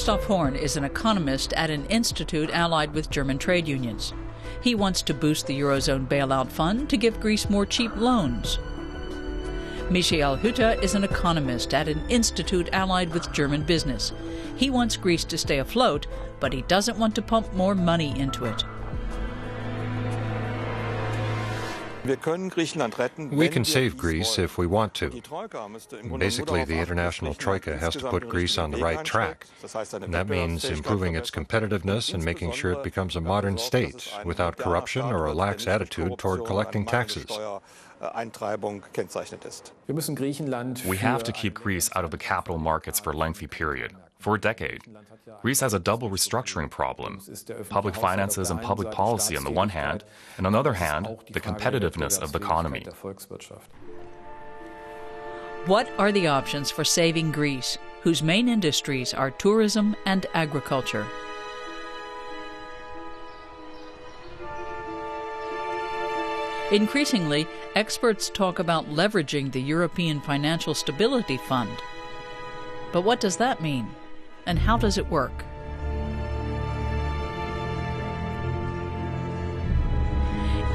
Christoph Horn is an economist at an institute allied with German trade unions. He wants to boost the Eurozone bailout fund to give Greece more cheap loans. Michael Hüther is an economist at an institute allied with German business. He wants Greece to stay afloat, but he doesn't want to pump more money into it. We can save Greece if we want to. Basically, the international troika has to put Greece on the right track. And that means improving its competitiveness and making sure it becomes a modern state without corruption or a lax attitude toward collecting taxes. We have to keep Greece out of the capital markets for a lengthy period, for a decade. Greece has a double restructuring problem: public finances and public policy on the one hand, and on the other hand, the competitiveness of the economy. What are the options for saving Greece, whose main industries are tourism and agriculture? Increasingly, experts talk about leveraging the European Financial Stability Fund. But what does that mean? And how does it work?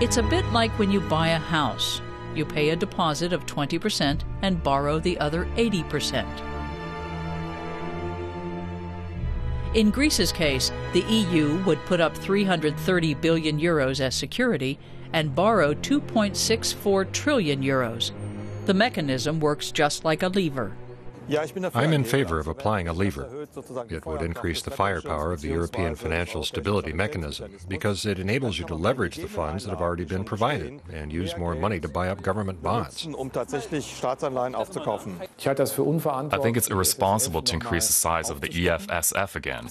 It's a bit like when you buy a house. You pay a deposit of 20% and borrow the other 80%. In Greece's case, the EU would put up 330 billion euros as security and borrow 2.64 trillion euros. The mechanism works just like a lever. I'm in favor of applying a lever. It would increase the firepower of the European Financial Stability Mechanism because it enables you to leverage the funds that have already been provided and use more money to buy up government bonds. I think it's irresponsible to increase the size of the EFSF again.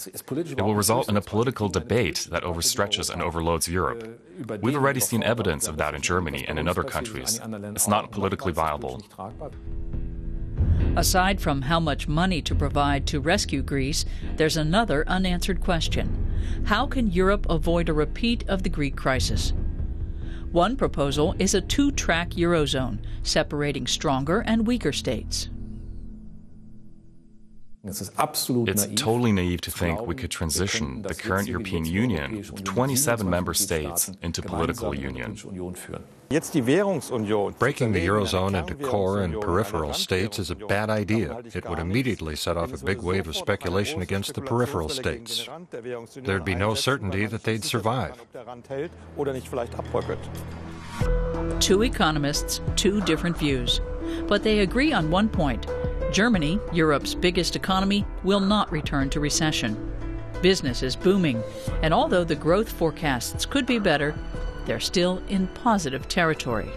It will result in a political debate that overstretches and overloads Europe. We've already seen evidence of that in Germany and in other countries. It's not politically viable. Aside from how much money to provide to rescue Greece, there's another unanswered question. How can Europe avoid a repeat of the Greek crisis? One proposal is a two-track Eurozone, separating stronger and weaker states. It's totally naive to think we could transition the current European Union with 27 member states into political union. Breaking the Eurozone into core and peripheral states is a bad idea. It would immediately set off a big wave of speculation against the peripheral states. There'd be no certainty that they'd survive. Two economists, two different views. But they agree on one point. Germany, Europe's biggest economy, will not return to recession. Business is booming, and although the growth forecasts could be better, they're still in positive territory.